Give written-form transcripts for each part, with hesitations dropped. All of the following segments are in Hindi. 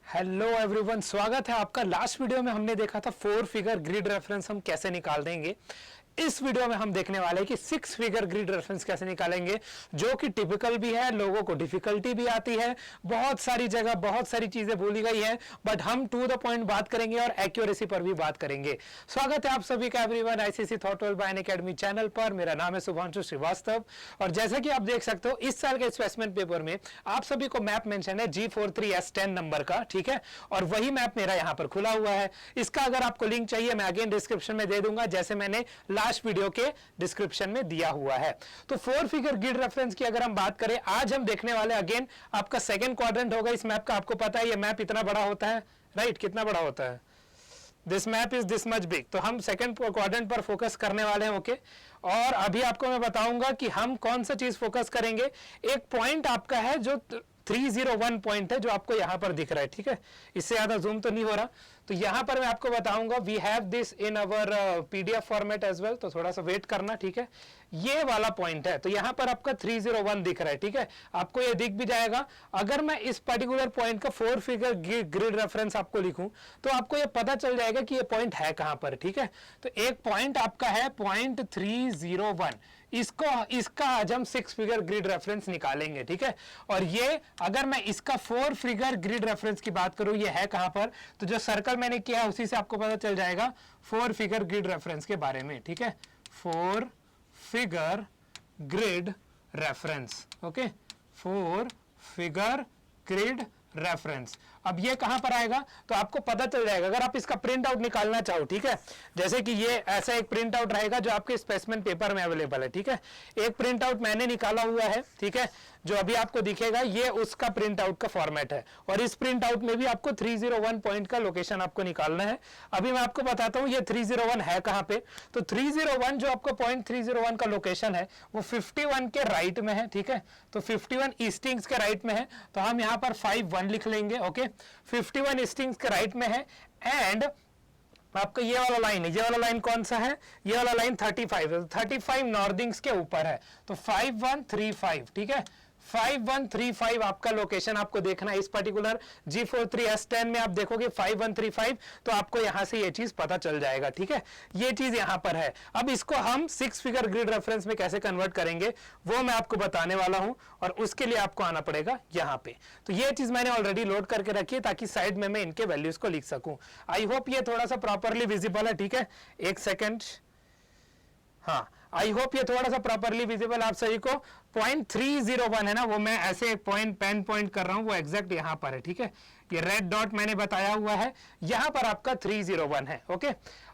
हेलो एवरीवन, स्वागत है आपका। लास्ट वीडियो में हमने देखा था 4 फिगर ग्रिड रेफरेंस हम कैसे निकाल देंगे। इस वीडियो में हम देखने वाले हैं कि 6 फिगर ग्रिड रेफरेंस कैसे निकालेंगे, जो कि टिपिकल भी है, लोगों को डिफिकल्टी भी आती है, बहुत सारी जगह बहुत सारी चीजें भूली गई है, बट हम टू द पॉइंट बात करेंगे और एक्यूरेसी पर भी बात करेंगे। स्वागत है आप सभी का everyone ICSE thought well bye Unacademy channel पर। मेरा नाम है शुभांशु श्रीवास्तव और जैसा कि आप देख सकते हो इस साल के स्पेसिमेन पेपर में आप सभी को मैप मेंशन है G43S10 नंबर का, ठीक है, और वही मैप मेरा यहां पर खुला हुआ है। इसका अगर आपको लिंक चाहिए मैं अगेन डिस्क्रिप्शन में दे दूंगा, जैसे मैंने लास्ट वीडियो के डिस्क्रिप्शन में दिया हुआ है। तो 4 फिगर ग्रिड रेफरेंस की अगर हम बात करें, आज हम देखने वाले अगेन आपका सेकंड क्वाड्रेंट होगा इस मैप का। आपको पता है ये मैप इतना बड़ा होता है, राइट? कितना बड़ा होता है? This map is this much big. तो हम सेकंड क्वाड्रेंट पर फोकस करने वाले हैं, ओके। और अभी आपको मैं बताऊंगा कि हम कौन सा चीज फोकस करेंगे। एक पॉइंट आपका है जो 301 पॉइंट है, जो आपको यहां पर दिख रहा है, ठीक है। इससे ज्यादा जूम तो नहीं हो रहा, तो यहां पर मैं आपको बताऊंगा। We have this in our PDF format as well, तो थोड़ा सा वेट करना, ठीक है। ये वाला पॉइंट है, तो यहां पर आपका 301 दिख रहा है, ठीक है। आपको ये दिख भी जाएगा। अगर मैं इस पर्टिकुलर पॉइंट का 4 फिगर ग्रिड रेफरेंस आपको लिखूं तो आपको ये पता चल जाएगा कि ये पॉइंट है कहां पर, ठीक है। तो एक पॉइंट आपका है पॉइंट 301, इसका आज हम 6 फिगर ग्रिड रेफरेंस निकालेंगे, ठीक है। और ये अगर मैं इसका 4 फिगर ग्रिड रेफरेंस की बात करूं, ये है कहां पर, तो जो सर्कल मैंने किया है उसी से आपको पता चल जाएगा 4 फिगर ग्रिड रेफरेंस के बारे में, ठीक है। 4 figure grid reference, okay, 4 figure grid reference. अब ये कहां पर आएगा तो आपको पता चल जाएगा अगर आप इसका प्रिंट आउट निकालना चाहो, ठीक है। जैसे कि ये ऐसा एक प्रिंट आउट रहेगा जो आपके स्पेसिमेन पेपर में अवेलेबल है, ठीक है। एक प्रिंट आउट मैंने निकाला हुआ है, ठीक है, जो अभी आपको दिखेगा, ये उसका प्रिंट आउट का फॉर्मेट है। और इस प्रिंट आउट में भी आपको 301 पॉइंट का लोकेशन आपको निकालना है। अभी मैं आपको बताता हूं ये 301 है कहां पे। तो 301 जो आपको पॉइंट 301 का लोकेशन है वो 51 के राइट में है, ठीक है। तो 51 ईस्टिंग्स के राइट में है, तो हम यहां पर 51 लिख लेंगे, ओके। 51 ईस्टिंग्स के राइट में है। एंड आपका ये वाला लाइन है, ये वाला लाइन कौन सा है? ये वाला लाइन 35 है, 35 नॉर्दिंग्स के ऊपर है, तो 5135, ठीक है। 5135 आपका लोकेशन आपको देखना है। इस पर्टिकुलर G43S10 में आप देखोगे 5135, तो आपको यहां से ये चीज पता चल जाएगा, ठीक है। ये चीज यहां पर है। अब इसको हम 6 फिगर ग्रिड रेफरेंस में कैसे कन्वर्ट करेंगे वो मैं आपको बताने वाला हूं, और उसके लिए आपको आना पड़ेगा यहां पे। तो ये चीज मैंने ऑलरेडी लोड करके रखी है ताकि साइड में मैं इनके वैल्यूज को लिख सकूं। आई होप ये थोड़ा सा प्रॉपरली विजिबल है, ठीक है। एक सेकेंड, हाँ, आई होप ये थोड़ा सा प्रॉपरली विजिबल आप सभी को। पॉइंट 301 है ना, वो मैं ऐसे पॉइंट पेन पॉइंट कर रहा हूं, वो एग्जैक्ट यहां पर है, ठीक है। ये रेड डॉट मैंने बताया हुआ है, यहां पर आपका 301 है, ओके।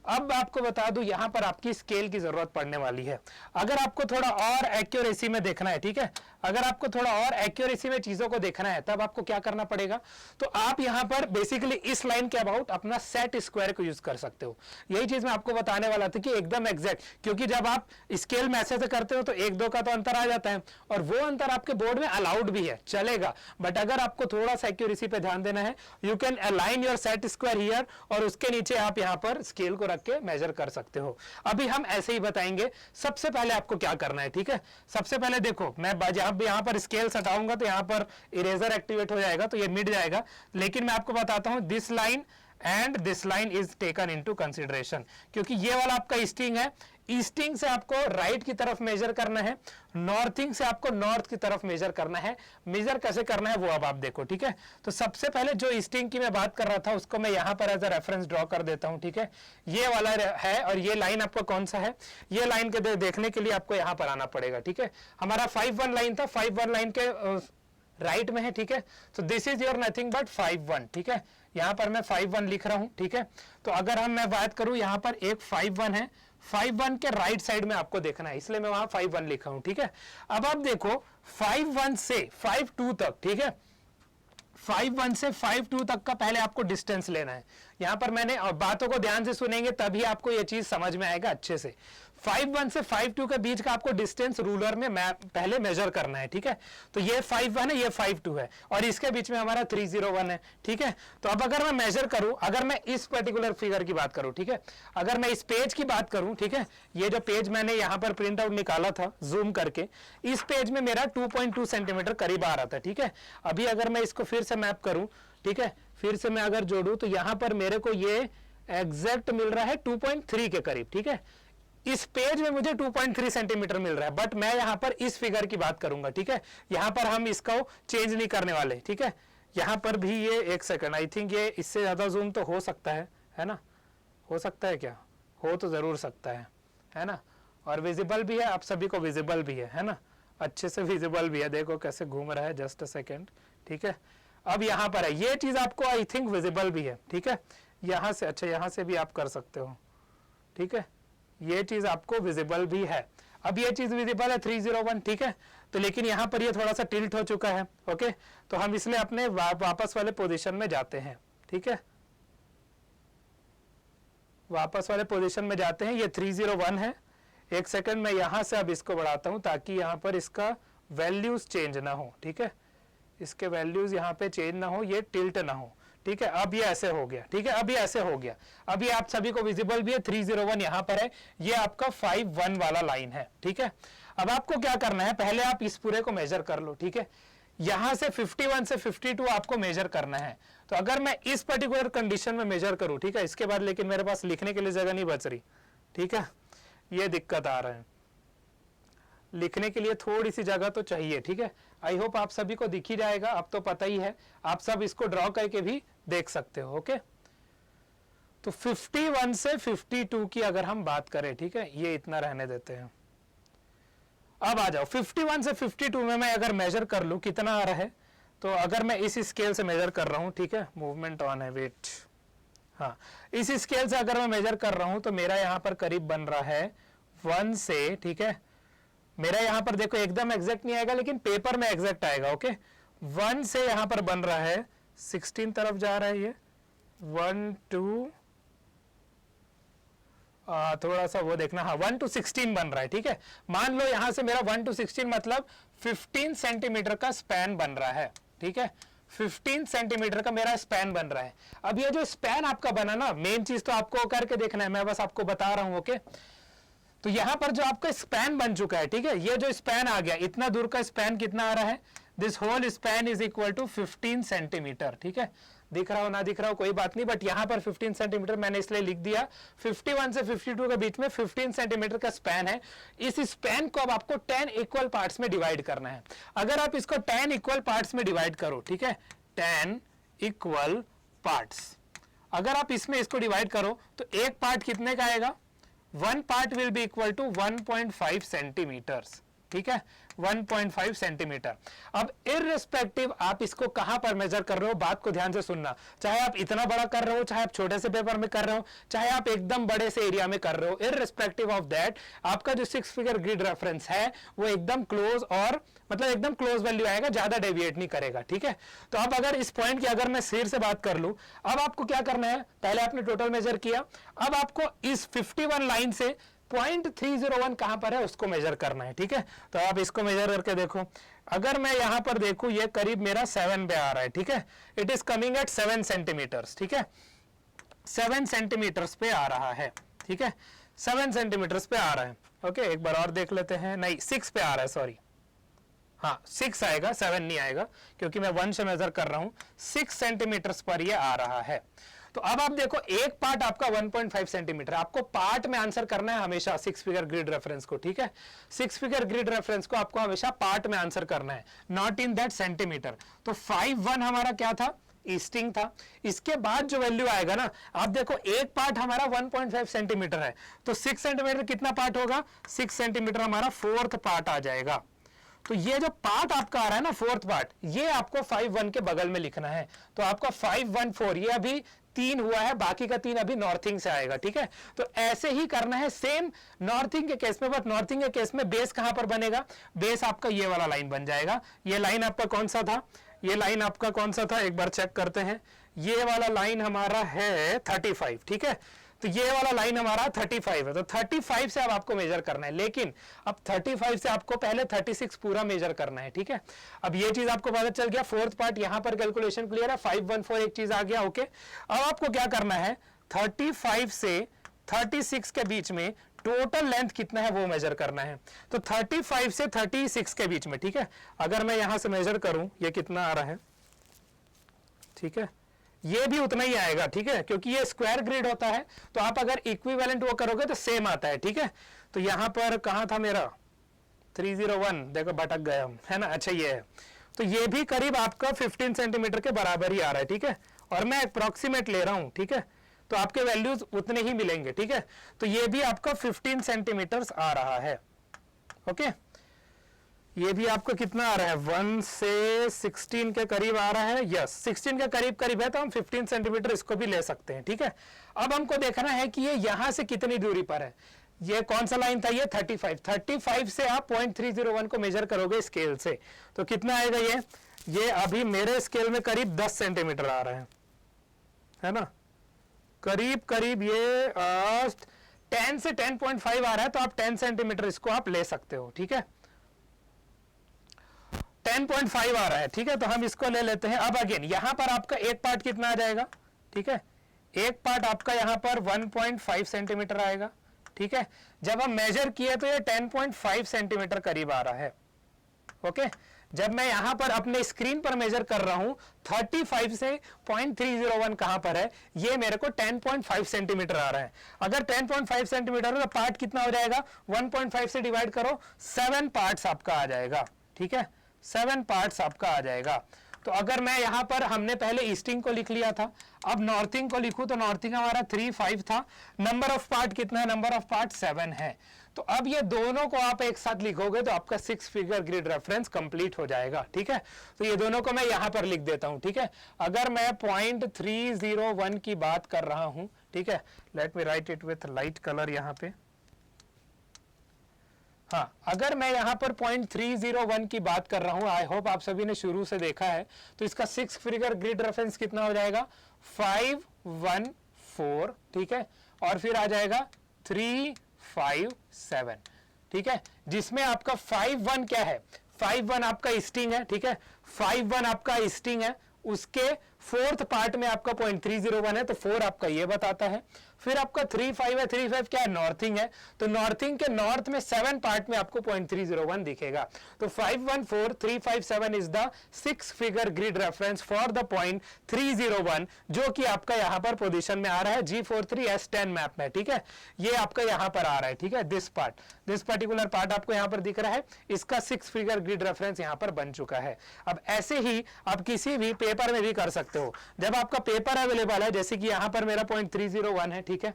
अब आपको बता दूं यहां पर आपकी स्केल की जरूरत पड़ने वाली है। अगर आपको थोड़ा और एक्यूरेसी में देखना है, ठीक है, अगर आपको थोड़ा और एक्यूरेसी में चीजों को देखना है, तब आपको क्या करना पड़ेगा, तो आप यहां पर बेसिकली इस लाइन के अबाउट अपना सेट स्क्वायर को यूज कर सकते हो। यही चीज मैं आपको बताने वाला था कि एकदम एग्जैक्ट, क्योंकि जब आप स्केल में ऐसे करते हो तो 1-2 का तो अंतर आ जाता है, और वो अंतर आपके बोर्ड में अलाउड भी है, चलेगा। बट अगर आपको थोड़ा सा एक्यूरेसी पे ध्यान देना है, you can align your set square here, और उसके नीचे आप यहां पर स्केल को रख के मेजर कर सकते हो। अभी हम ऐसे ही बताएंगे। सबसे पहले आपको क्या करना है, ठीक है। सबसे पहले देखो, मैं जब यहां पर स्केल हटाऊंगा तो यहां पर इरेजर एक्टिवेट हो जाएगा, तो ये मिट जाएगा। लेकिन मैं आपको बताता हूं this line and this line is taken into consideration, क्योंकि ये वाला आपका ईस्टिंग है। ईस्टिंग से आपको राइट की तरफ मेजर करना है, नॉर्थिंग से आपको नॉर्थ की तरफ मेजर करना है। मेजर कैसे करना है वो अब आप देखो, ठीक है। तो सबसे पहले जो ईस्टिंग की मैं बात कर रहा था उसको मैं यहां पर एज अ रेफरेंस ड्रॉ कर देता हूं, ठीक है। ये वाला है, और ये लाइन आपका कौन सा है, ये लाइन के देखने के लिए आपको यहां पर आना पड़ेगा, ठीक है। हमारा 51 लाइन था, 51 लाइन के राइट में है, ठीक है। तो this is your nothing but 51, ठीक है। यहां पर मैं 51 लिख रहा हूं, ठीक है। तो अगर हम मैं बात करूं यहां पर एक 51 है, 51 के राइट साइड में आपको देखना है, इसलिए मैं वहां 51 लिखा हूं, ठीक है। अब आप देखो 51 से 52 तक, ठीक है, 51 से 52 तक का पहले आपको डिस्टेंस लेना है। यहां पर मैंने, और बातों को ध्यान से सुनेंगे तभी आपको यह चीज समझ में आएगा अच्छे से। 51 से 52 के बीच का आपको डिस्टेंस रूलर में पहले मेजर करना है, ठीक है। तो ये 51 है, ये 52 है, और इसके बीच में हमारा 301 है, ठीक है। तो अब अगर मैं मेजर करूं, अगर मैं इस पर्टिकुलर फिगर की बात करूं, ठीक है, अगर मैं इस पेज की बात करूं, ठीक है, ये जो पेज मैंने यहां पर प्रिंट आउट निकाला था जूम करके, इस पेज में मेरा 2.2 सेंटीमीटर करीब आ रहा था, ठीक है। अभी अगर मैं इसको फिर से मैप करूं, ठीक है, फिर से मैं अगर जोड़ू तो यहां पर मेरे को ये एग्जैक्ट मिल रहा है 2.3 के करीब, ठीक है। इस पेज में मुझे 2.3 सेंटीमीटर मिल रहा है, बट मैं यहां पर इस फिगर की बात करूंगा, ठीक है। यहां पर हम इसको चेंज नहीं करने वाले, ठीक है। यहां पर भी ये एक सेकंड, आई थिंक ये इससे ज्यादा जूम तो हो सकता है ना, हो सकता है क्या, हो तो जरूर सकता है ना। और विजिबल भी है, आप सभी को विजिबल भी है ना, अच्छे से विजिबल भी है, देखो कैसे घूम रहा है, जस्ट अ सेकेंड, ठीक है। अब यहां पर है, ये चीज आपको आई थिंक विजिबल भी है, ठीक है। यहां से, अच्छा यहां से भी आप कर सकते हो, ठीक है, ये चीज आपको विजिबल भी है। अब ये चीज विजिबल है 301, ठीक है। तो लेकिन यहां पर ये थोड़ा सा टिल्ट हो चुका है, ओके। तो हम इसलिए अपने वापस वाले पोजीशन में जाते हैं, ठीक है, वापस वाले पोजीशन में जाते हैं। ये 301 है, एक सेकंड मैं यहां से अब इसको बढ़ाता हूं ताकि यहां पर इसका वैल्यूज चेंज ना हो, ठीक है, इसके वैल्यूज यहां पे चेंज ना हो, ये टिल्ट ना हो, ठीक है। अब ये ऐसे हो गया, ठीक है, अब ये ऐसे हो गया। अब ये आप सभी को विजिबल भी है, 301 यहां पर है, ये आपका 51 वाला लाइन है, ठीक है। अब आपको क्या करना है, पहले आप इस पूरे को मेजर कर लो, ठीक है। यहां से 51 से 52 आपको मेजर करना है। तो अगर मैं इस पर्टिकुलर कंडीशन में मेजर करूं, ठीक है, इसके बाद लेकिन मेरे पास लिखने के लिए जगह नहीं बच रही, ठीक है, ये दिक्कत आ रहा है, लिखने के लिए थोड़ी सी जगह तो चाहिए, ठीक है। आई होप आप सभी को दिख ही जाएगा, अब तो पता ही है, आप सब इसको ड्रॉ करके भी देख सकते हो, ओके। तो 51 से 52 की अगर हम बात करें, ठीक है, ये इतना रहने देते हैं। अब आ जाओ 51 से 52 में मैं अगर मेजर कर लूं कितना आ रहा है, तो अगर मैं इस स्केल से मेजर कर रहा हूं, ठीक है, मूवमेंट ऑन है, वेट, हाँ, इस स्केल से अगर मैं मेजर कर रहा हूं तो मेरा यहां पर करीब बन रहा है 1 से, ठीक है, मेरा यहां पर देखो एकदम एग्जैक्ट नहीं आएगा लेकिन पेपर में एग्जैक्ट आएगा, ओके। 1 से यहां पर बन रहा है 16 तरफ जा रहा है ये 1 2 थोड़ा सा वो देखना, हाँ 1 to 16 बन रहा है, ठीक है। मान लो यहां से मेरा 1 to 16 मतलब 15 सेंटीमीटर का स्पैन बन रहा है, ठीक है, 15 सेंटीमीटर का मेरा स्पैन बन रहा है। अब ये जो स्पैन आपका बना ना, मेन चीज तो आपको करके देखना है, मैं बस आपको बता रहा हूं, ओके। तो यहां पर जो आपका स्पैन बन चुका है, ठीक है, ये जो स्पैन आ गया, इतना दूर का स्पैन कितना आ रहा है, this whole span is equal to 15 centimetre, ठीक है। दिख रहा हो ना दिख रहा हो कोई बात नहीं, बट यहां पर 15 सेंटीमीटर मैंने इसलिए लिख दिया। 51 से 52 के बीच में 15 सेंटीमीटर का स्पैन है। इस स्पैन को अब आपको 10 इक्वल पार्ट्स में डिवाइड करना है। अगर आप इसको 10 इक्वल पार्ट्स में डिवाइड करो, ठीक है, 10 इक्वल पार्ट्स, अगर आप इसमें इसको डिवाइड करो तो एक पार्ट कितने का आएगा, 1 part will be equal to 1.5 centimetres, ठीक है, 1.5 सेंटीमीटर। अब इररिस्पेक्टिव आप इसको कहां पर मेजर कर रहे हो, बात को ध्यान से सुनना, चाहे आप इतना बड़ा कर रहे हो, चाहे आप छोटे से पेपर में कर रहे हो, चाहे आप एकदम बड़े से एरिया में कर रहे हो, इररिस्पेक्टिव ऑफ दैट आपका जो 6 फिगर ग्रिड रेफरेंस है वो एकदम क्लोज, और मतलब एकदम क्लोज वैल्यू आएगा, ज्यादा डेविएट नहीं करेगा, ठीक है। तो अब अगर इस पॉइंट की अगर मैं सिर से बात कर लूं, अब आपको क्या करना है, पहले आपने टोटल मेजर किया, अब आपको इस 51 लाइन से 0.301 कहां पर है उसको मेजर करना है, ठीक है। तो आप इसको मेजर करके देखो, अगर मैं यहां पर देखूं ये करीब मेरा 7 पे आ रहा है, ठीक है, it is coming at 7 centimetres, ठीक है, 7 सेंटीमीटर्स पे आ रहा है, ठीक है, 7 सेंटीमीटर्स पे आ रहा है, ओके। एक बार और देख लेते हैं, नहीं 6 पे आ रहा है, सॉरी, हाँ 6 आएगा, 7 नहीं आएगा, क्योंकि मैं 1 से मेजर कर रहा हूं, 6 सेंटीमीटर्स पर ये आ रहा है। तो अब आप देखो एक पार्ट आपका 1.5 सेंटीमीटर, आपको पार्ट में आंसर करना है हमेशा 6 फिगर ग्रिड रेफरेंस को, ठीक है, 6 फिगर ग्रिड रेफरेंस को आपको हमेशा पार्ट में आंसर करना है, नॉट इन दैट सेंटीमीटर। तो 51 हमारा क्या था, ईस्टिंग था। इसके बाद जो वैल्यू आएगा ना, आप देखो एक पार्ट हमारा 1.5 सेंटीमीटर है, तो 6 सेंटीमीटर कितना पार्ट होगा, 6 सेंटीमीटर हमारा 4th पार्ट आ जाएगा। तो ये जो पार्ट आपका आ रहा है ना 4th पार्ट, ये आपको 51 के बगल में लिखना है। तो आपका 514 ये अभी 3 हुआ है, बाकी का 3 अभी नॉर्थिंग से आएगा, ठीक है। तो ऐसे ही करना है सेम नॉर्थिंग के केस में, बट नॉर्थिंग के केस में बेस कहां पर बनेगा, बेस आपका ये वाला लाइन बन जाएगा। ये लाइन आपका कौन सा था, ये लाइन आपका कौन सा था, एक बार चेक करते हैं, ये वाला लाइन हमारा है 35, ठीक है। तो ये वाला लाइन हमारा 35 है, तो 35 से अब आपको मेजर करना है, लेकिन अब 35 से आपको पहले 36 पूरा मेजर करना है, ठीक है। अब ये चीज आपको पता चल गया, 4th पार्ट यहां पर कैलकुलेशन क्लियर है, 514 एक चीज आ गया, ओके। अब आपको क्या करना है, 35 से 36 के बीच में टोटल लेंथ कितना है वो मेजर करना है। तो 35 से 36 के बीच में, ठीक है, अगर मैं यहां से मेजर करूं ये कितना आ रहा है, ठीक है, ये भी उतना ही आएगा, ठीक है, क्योंकि ये स्क्वायर ग्रिड होता है, तो आप अगर इक्विवेलेंट वो करोगे तो सेम आता है, ठीक है। तो यहां पर कहां था मेरा 301, देखो भटक गए हम, है ना। अच्छा ये है, तो ये भी करीब आपका 15 सेंटीमीटर के बराबर ही आ रहा है, ठीक है, और मैं अप्रोक्सीमेट ले रहा हूं, ठीक है, तो आपके वैल्यूज उतने ही मिलेंगे, ठीक है। तो ये भी आपका 15 सेंटीमीटर आ रहा है, ओके। ये भी आपको कितना आ रहा है, 1 से 16 के करीब आ रहा है, यस 16 के करीब करीब है, तो हम 15 सेंटीमीटर इसको भी ले सकते हैं, ठीक है। अब हमको देखना है कि ये यहां से कितनी दूरी पर है। ये कौन सा लाइन था, ये 35 से आप 0.301 को मेजर करोगे स्केल से, तो कितना आएगा ये अभी मेरे स्केल में करीब 10 सेंटीमीटर आ रहा है ना, करीब करीब ये 10 से 10.5 आ रहा है, तो आप 10 सेंटीमीटर इसको आप ले सकते हो, ठीक है। 10.5 आ रहा है, ठीक है, तो हम इसको ले लेते हैं। अब अगेन यहां पर आपका एक पार्ट कितना आ जाएगा, ठीक है, एक पार्ट आपका यहां पर 1.5 सेंटीमीटर आएगा, ठीक है। जब हम मेजर किए तो ये 10.5 सेंटीमीटर करीब आ रहा है, ओके। जब मैं यहां पर अपने स्क्रीन पर मेजर कर रहा हूं 35 से 0.301 कहां पर है, ये मेरे को 10.5 सेंटीमीटर आ रहा है। अगर 10.5 सेंटीमीटर है तो पार्ट कितना हो जाएगा, 1.5 से डिवाइड करो, 7 पार्ट्स आपका आ जाएगा, ठीक है, 7 पार्ट्स आपका आ जाएगा। तो अगर मैं यहां पर, हमने पहले ईस्टिंग को लिख लिया था, अब नॉर्थिंग को लिखूं तो नॉर्थिंग हमारा 3-5 था, नंबर ऑफ पार्ट कितना है, नंबर ऑफ पार्ट 7 है। तो अब ये दोनों को आप एक साथ लिखोगे तो आपका 6 फिगर ग्रिड रेफरेंस कंप्लीट हो जाएगा, ठीक है। तो ये दोनों को मैं यहां पर लिख देता हूं, ठीक है। अगर मैं 0.301 की बात कर रहा हूं, ठीक है, let me right it with light colour यहां पे। हाँ, अगर मैं यहां पर 0.301 की बात कर रहा हूं, आई होप आप सभी ने शुरू से देखा है, तो इसका 6 फिगर ग्रिड रेफरेंस कितना हो जाएगा, 514, ठीक है, और फिर आ जाएगा 357, ठीक है, जिसमें आपका 51 क्या है, 51 आपका ईस्टिंग है, ठीक है, 51 आपका ईस्टिंग है, उसके 4th पार्ट में आपका 0.301 है, तो 4 आपका ये बताता है। फिर आपका 35 है, 35 क्या है, नॉर्थिंग है, तो नॉर्थिंग के नॉर्थ में 7 पार्ट में आपको 0.301 दिखेगा। तो 514357 is the 6 figure grid reference for the 0.301, जो कि आपका यहां पर पोजीशन में आ रहा है G43S10 मैप में, ठीक है, ये आपका यहां पर आ रहा है, ठीक है, दिस पर्टिकुलर पार्ट आपको यहां पर दिख रहा है, इसका 6 फिगर ग्रिड रेफरेंस यहां पर बन चुका है। अब ऐसे ही आप किसी भी पेपर में भी कर सकते हो, जब आपका पेपर अवेलेबल है, जैसे कि यहां पर मेरा 0.301 है, ठीक है,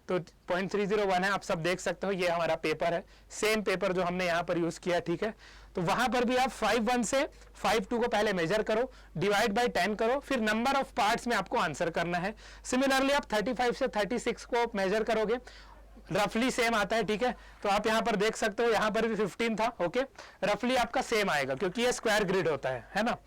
तो 0.301 है, आप सब देख सकते हो, ये हमारा पेपर है, सेम पेपर जो हमने यहां पर यूज किया, ठीक है। तो वहां पर भी आप 51 से 52 को पहले मेजर करो, डिवाइड बाय 10 करो, फिर नंबर ऑफ पार्ट्स में आपको आंसर करना है। सिमिलरली आप 35 से 36 को मेजर करोगे, रफली सेम आता है, ठीक है। तो आप यहां पर देख सकते हो, यहां पर भी 15 था, ओके, रफली आपका सेम आएगा, क्योंकि ये स्क्वायर ग्रिड होता है ना,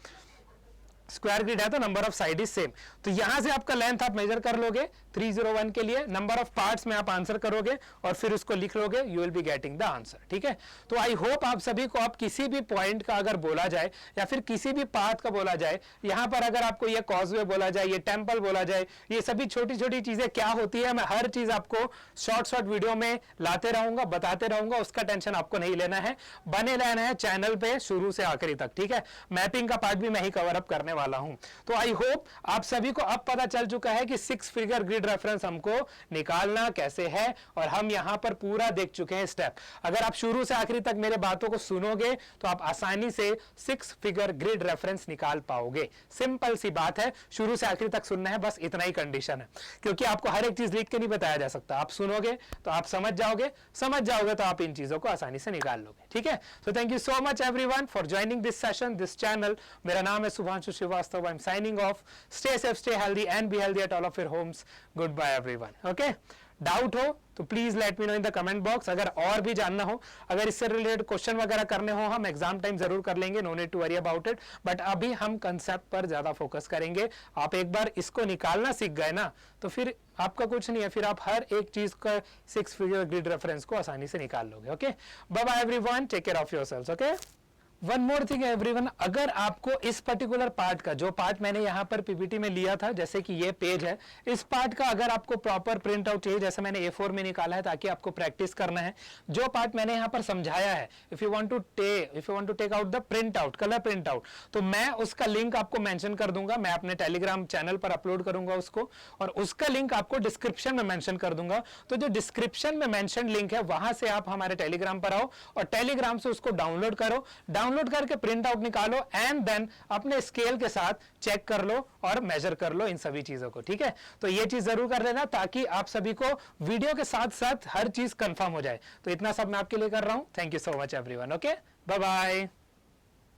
स्क्वायर ग्रिड है तो number of side is same. तो यहां से आपका लेंथ आप मेजर कर लोगे 301 के लिए, नंबर ऑफ पार्ट्स में आप आंसर करोगे और फिर उसको लिख लोगे, you will be getting the answer, ठीक है। तो आई होप आप सभी को, आप किसी भी पॉइंट का अगर बोला जाए या फिर किसी भी पाथ का बोला जाए, यहां पर अगर आपको ये कॉजवे बोला जाए, ये टेंपल बोला जाए, ये सभी छोटी छोटी चीजें क्या होती है, मैं हर चीज आपको शॉर्ट वीडियो में लाते रहूंगा, बताते रहूंगा, उसका टेंशन आपको नहीं लेना है, बने रहना है चैनल पे शुरू से आखिरी तक, ठीक है। मैपिंग का पार्ट भी मैं ही कवर अप करने वाला हूं। तो आई होप आप सभी को अब पता चल चुका है कि 6 फिगर ग्रिड रेफरेंस हमको निकालना कैसे है, और हम यहां पर पूरा देख चुके हैं स्टेप। अगर आप शुरू से आखिरी तक मेरे बातों को सुनोगे तो आप आसानी से 6 फिगर ग्रिड रेफरेंस निकाल पाओगे। सिंपल सी बात है, शुरू से आखिरी तक सुनना है, बस इतना ही कंडीशन है, क्योंकि आपको हर एक चीज लिख के नहीं बताया जा सकता। आप सुनोगे तो आप समझ जाओगे तो आप इन चीजों को आसानी से निकाल लोगे, ठीक है। So thank you so much everyone for joining this session, this channel. मेरा नाम है Shubhanshu Srivastava. I'm signing off. Stay safe, stay healthy and be healthy at all of your homes. Goodbye everyone. Okay? Doubt हो तो please let me know in the comment box. अगर और भी जानना हो, अगर इससे रिलेटेड क्वेश्चन वगैरह करने हो, हम एग्जाम टाइम जरूर कर लेंगे, no need to worry about it. But अभी हम कंसेप्ट पर ज्यादा फोकस करेंगे। आप एक बार इसको निकालना सीख गए ना, तो फिर आपका कुछ नहीं है, फिर आप हर एक चीज का 6 फिगर ग्रिड रेफरेंस को आसानी से निकाल लोगे। Okay, bye bye everyone, take care of yourselves. Okay. One more thing everyone, अगर आपको इस पर्टिकुलर पार्ट का, जो पार्ट मैंने यहाँ पर पीपीटी में लिया था, जैसे कि ये पेज है, इस पार्ट का अगर आपको प्रॉपर प्रिंट आउट चाहिए, जैसे मैंने A4 में निकाला है ताकि आपको प्रैक्टिस करना है, जो पार्ट मैंने यहाँ पर समझाया है, if you want to take out the print out, colour print out, तो मैं उसका लिंक आपको मेंशन कर दूंगा, मैं अपने टेलीग्राम चैनल पर अपलोड करूंगा उसको, और उसका लिंक आपको डिस्क्रिप्शन में मेंशन कर दूंगा। तो जो डिस्क्रिप्शन में मेंशन लिंक है, वहां से आप हमारे टेलीग्राम पर आओ और टेलीग्राम से उसको डाउनलोड करो, डाउनलोड करके प्रिंट आउट निकालो एंड देन अपने स्केल के साथ चेक कर लो और मेजर कर लो इन सभी चीजों को। ठीक है, तो ये चीज जरूर कर लेना ताकि आप सभी को वीडियो के साथ साथ हर चीज कंफर्म हो जाए। तो इतना सब मैं आपके लिए कर रहा हूं। Thank you so much everyone. Okay, bye bye.